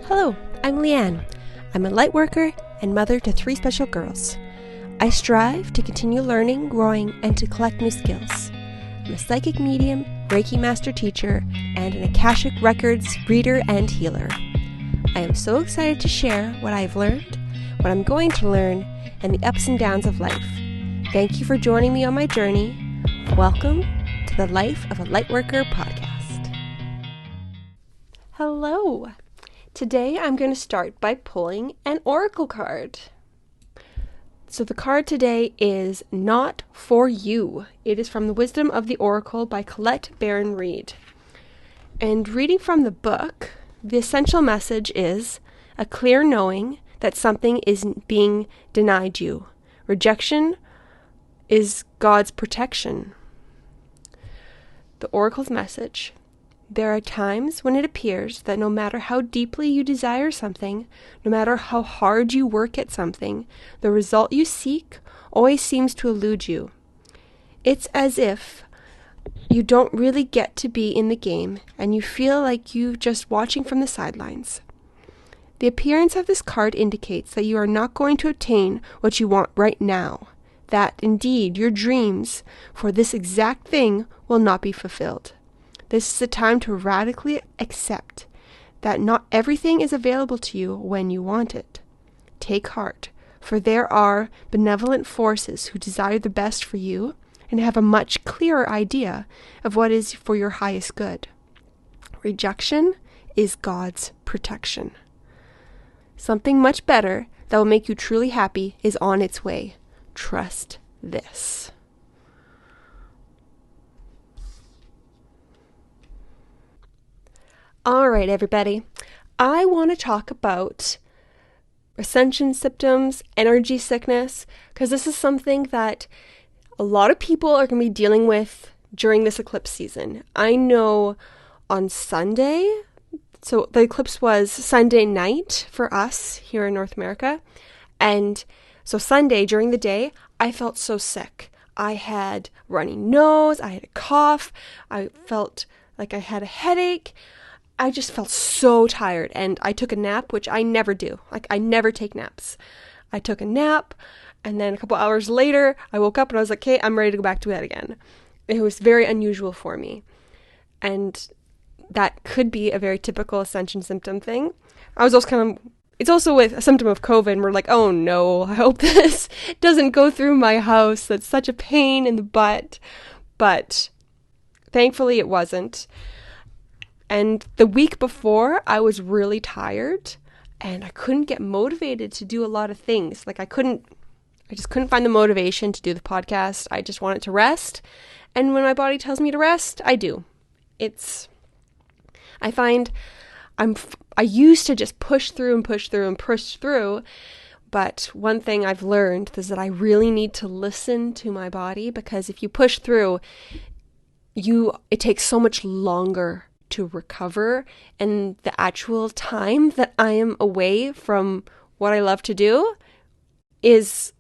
Hello, I'm Leanne. I'm a light worker and mother to 3 special girls. I strive to continue learning, growing, and to collect new skills. I'm a psychic medium, Reiki master teacher, and an Akashic Records reader and healer. I am so excited to share what I've learned, what I'm going to learn, and the ups and downs of life. Thank you for joining me on my journey. Welcome to the Life of a Lightworker podcast. Hello. Today I'm going to start by pulling an oracle card. So the card today is Not For You. It is from The Wisdom of the Oracle by Colette Baron Reid. And reading from the book, the essential message is a clear knowing that something is being denied you. Rejection is God's protection. The oracle's message: there are times when it appears that no matter how deeply you desire something, no matter how hard you work at something, the result you seek always seems to elude you. It's as if you don't really get to be in the game and you feel like you're just watching from the sidelines. The appearance of this card indicates that you are not going to obtain what you want right now, that indeed your dreams for this exact thing will not be fulfilled. This is a time to radically accept that not everything is available to you when you want it. Take heart, for there are benevolent forces who desire the best for you and have a much clearer idea of what is for your highest good. Rejection is God's protection. Something much better that will make you truly happy is on its way. Trust this. All right, everybody. I want to talk about ascension symptoms, energy sickness, because this is something that a lot of people are going to be dealing with during this eclipse season. I know on Sunday, so the eclipse was Sunday night for us here in North America, and so Sunday during the day, I felt so sick. I had runny nose, I had a cough, I felt like I had a headache. I just felt so tired, and I took a nap, which I never do. I never take naps. I took a nap, and then a couple hours later, I woke up and I was like, okay, I'm ready to go back to bed again. It was very unusual for me. And that could be a very typical ascension symptom thing. I was also it's also with a symptom of COVID, and we're like, oh no, I hope this doesn't go through my house. That's such a pain in the butt. But thankfully it wasn't. And the week before, I was really tired and I couldn't get motivated to do a lot of things. I just couldn't find the motivation to do the podcast. I just wanted to rest. And when my body tells me to rest, I do. I find I used to just push through, but one thing I've learned is that I really need to listen to my body, because if you push through, it takes so much longer to recover, and the actual time that I am away from what I love to do is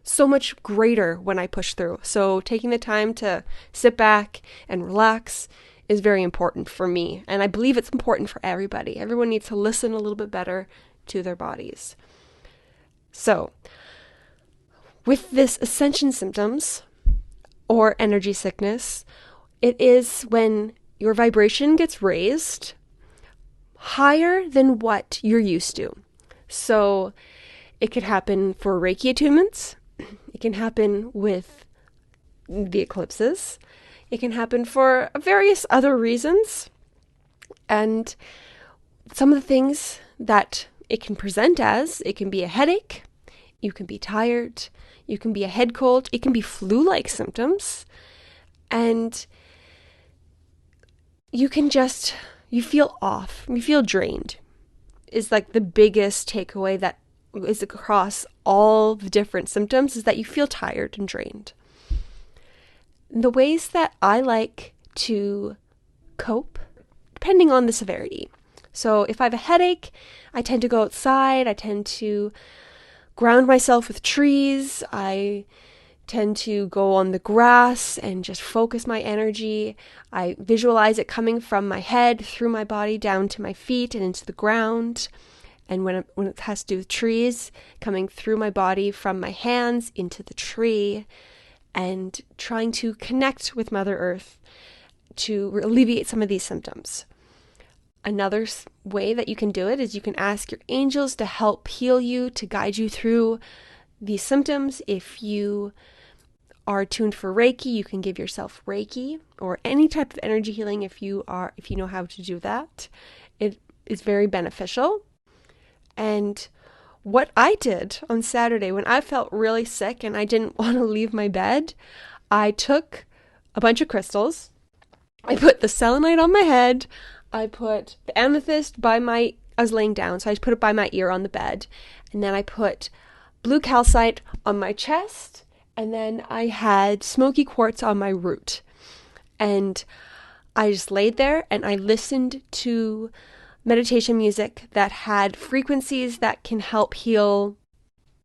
so much greater when I push through. So taking the time to sit back and relax is very important for me, and I believe it's important for everybody. Everyone needs to listen a little bit better to their bodies. So with this ascension symptoms or energy sickness, it is when your vibration gets raised higher than what you're used to. So it could happen for Reiki attunements. It can happen with the eclipses. It can happen for various other reasons. And some of the things that it can present as, it can be a headache, you can be tired, you can be a head cold, it can be flu-like symptoms, and you feel off, you feel drained, is the biggest takeaway that is across all the different symptoms, is that you feel tired and drained. The ways that I like to cope, depending on the severity. So if I have a headache, I tend to go outside, I tend to ground myself with trees, I tend to go on the grass and just focus my energy. I visualize it coming from my head through my body down to my feet and into the ground. And when it has to do with trees, coming through my body from my hands into the tree, and trying to connect with Mother Earth to alleviate some of these symptoms. Another way that you can do it is you can ask your angels to help heal you, to guide you through these symptoms. If you are tuned for Reiki, you can give yourself Reiki or any type of energy healing if you know how to do that. It is very beneficial. And what I did on Saturday when I felt really sick and I didn't want to leave my bed, I took a bunch of crystals. I put the selenite on my head. I put the amethyst I was laying down, so I just put it by my ear on the bed. And then I put blue calcite on my chest. And then I had smoky quartz on my root. And I just laid there and I listened to meditation music that had frequencies that can help heal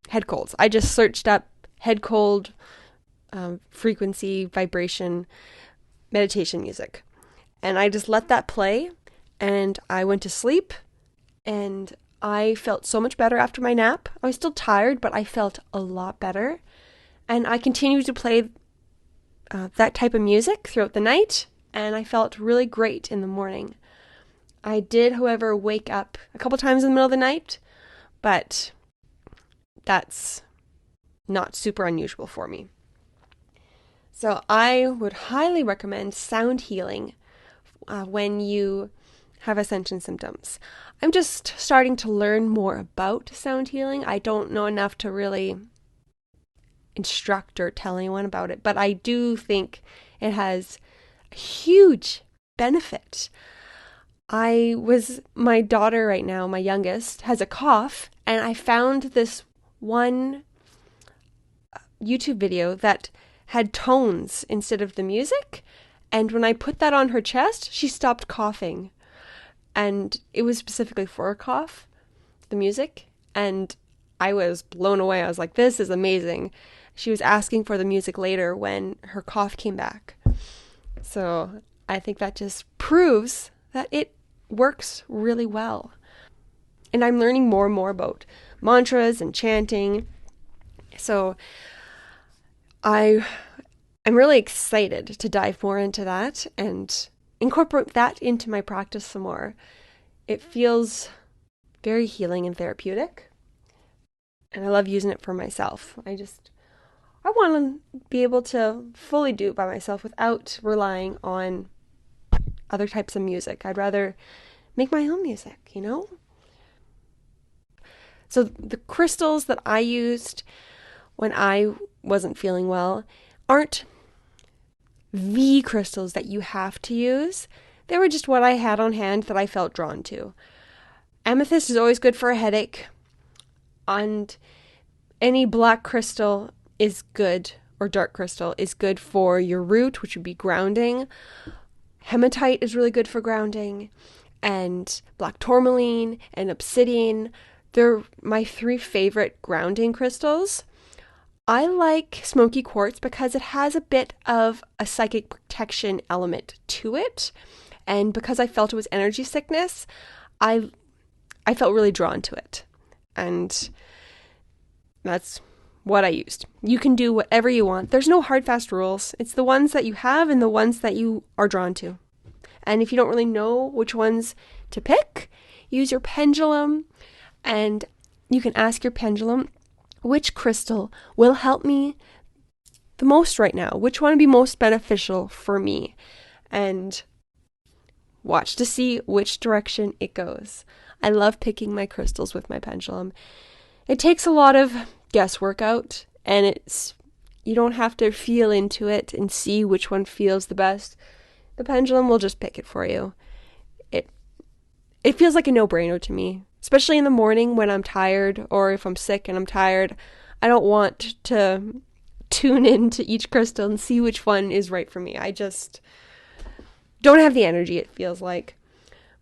head colds. I just searched up head cold, frequency, vibration, meditation music. And I just let that play and I went to sleep and I felt so much better after my nap. I was still tired, but I felt a lot better. And I continued to play that type of music throughout the night and I felt really great in the morning. I did, however, wake up a couple times in the middle of the night, but that's not super unusual for me. So I would highly recommend sound healing when you have ascension symptoms. I'm just starting to learn more about sound healing. I don't know enough to really instruct or tell anyone about it, but I do think it has a huge benefit. My daughter right now, my youngest, has a cough, and I found this one YouTube video that had tones instead of the music, and when I put that on her chest, she stopped coughing. And it was specifically for a cough, the music, and I was blown away. I was like, this is amazing. She was asking for the music later when her cough came back. So I think that just proves that it works really well. And I'm learning more and more about mantras and chanting. So I'm really excited to dive more into that and incorporate that into my practice some more. It feels very healing and therapeutic. And I love using it for myself. I want to be able to fully do it by myself without relying on other types of music. I'd rather make my own music, you know? So the crystals that I used when I wasn't feeling well aren't the crystals that you have to use. They were just what I had on hand that I felt drawn to. Amethyst is always good for a headache, and any black crystal is good, or dark crystal is good for your root, which would be grounding. Hematite is really good for grounding, and black tourmaline and obsidian. They're my 3 favorite grounding crystals. I like smoky quartz because it has a bit of a psychic protection element to it. And because I felt it was energy sickness, I felt really drawn to it. And that's what I used. You can do whatever you want. There's no hard, fast rules. It's the ones that you have and the ones that you are drawn to. And if you don't really know which ones to pick, use your pendulum and you can ask your pendulum, which crystal will help me the most right now? Which one would be most beneficial for me? And watch to see which direction it goes. I love picking my crystals with my pendulum. It takes a lot of guesswork out, and you don't have to feel into it and see which one feels the best. The pendulum will just pick it for you. It feels like a no-brainer to me, especially in the morning when I'm tired, or if I'm sick and I'm tired. I don't want to tune into each crystal and see which one is right for me. I just don't have the energy, it feels like.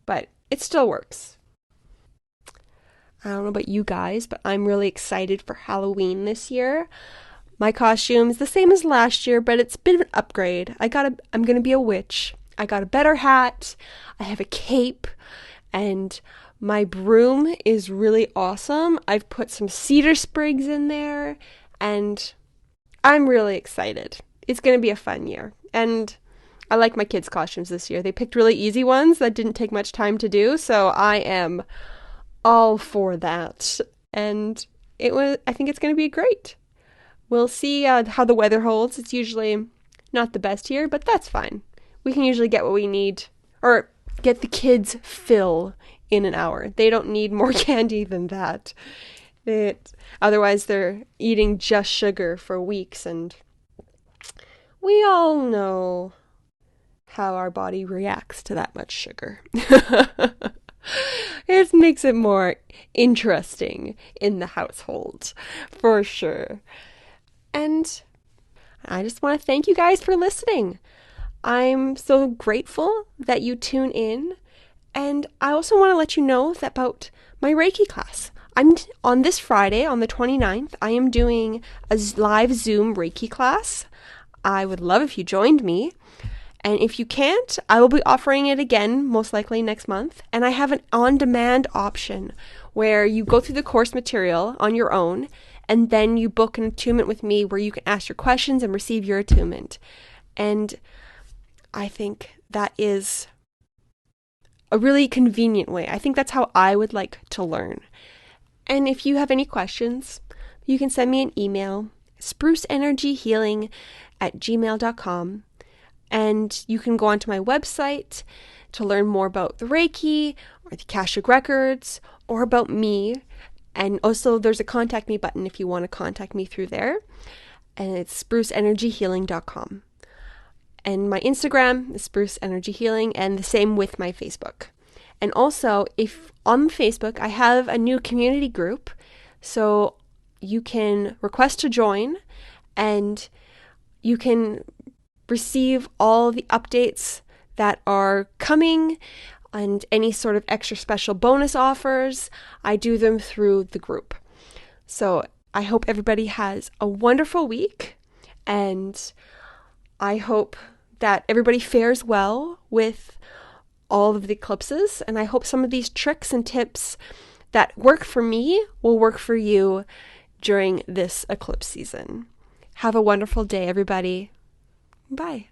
But it still works. I don't know about you guys, but I'm really excited for Halloween this year. My costume's the same as last year, but it's a bit of an upgrade. I'm gonna be a witch. I got a better hat, I have a cape, and my broom is really awesome. I've put some cedar sprigs in there, and I'm really excited. It's gonna be a fun year. And I like my kids' costumes this year. They picked really easy ones that didn't take much time to do, so I am all for that. And I think it's gonna be great. We'll see how the weather holds. It's usually not the best here, but that's fine. We can usually get what we need, or get the kids' fill in an hour. They don't need more candy than that. Otherwise, they're eating just sugar for weeks, and we all know how our body reacts to that much sugar. It makes it more interesting in the household, for sure. And I just want to thank you guys for listening. I'm so grateful that you tune in. And I also want to let you know about my Reiki class. I'm on this Friday, on the 29th, I am doing a live Zoom Reiki class. I would love if you joined me. And if you can't, I will be offering it again, most likely next month. And I have an on-demand option where you go through the course material on your own, and then you book an attunement with me where you can ask your questions and receive your attunement. And I think that is a really convenient way. I think that's how I would like to learn. And if you have any questions, you can send me an email, spruceenergyhealing@gmail.com. And you can go onto my website to learn more about the Reiki or the Akashic Records or about me. And also there's a contact me button if you want to contact me through there. And it's spruceenergyhealing.com. And my Instagram is Spruce Energy Healing, and the same with my Facebook. And also, if on Facebook, I have a new community group, so you can request to join, and you can receive all the updates that are coming and any sort of extra special bonus offers. I do them through the group. So I hope everybody has a wonderful week, and I hope that everybody fares well with all of the eclipses, and I hope some of these tricks and tips that work for me will work for you during this eclipse season. Have a wonderful day, everybody. Bye.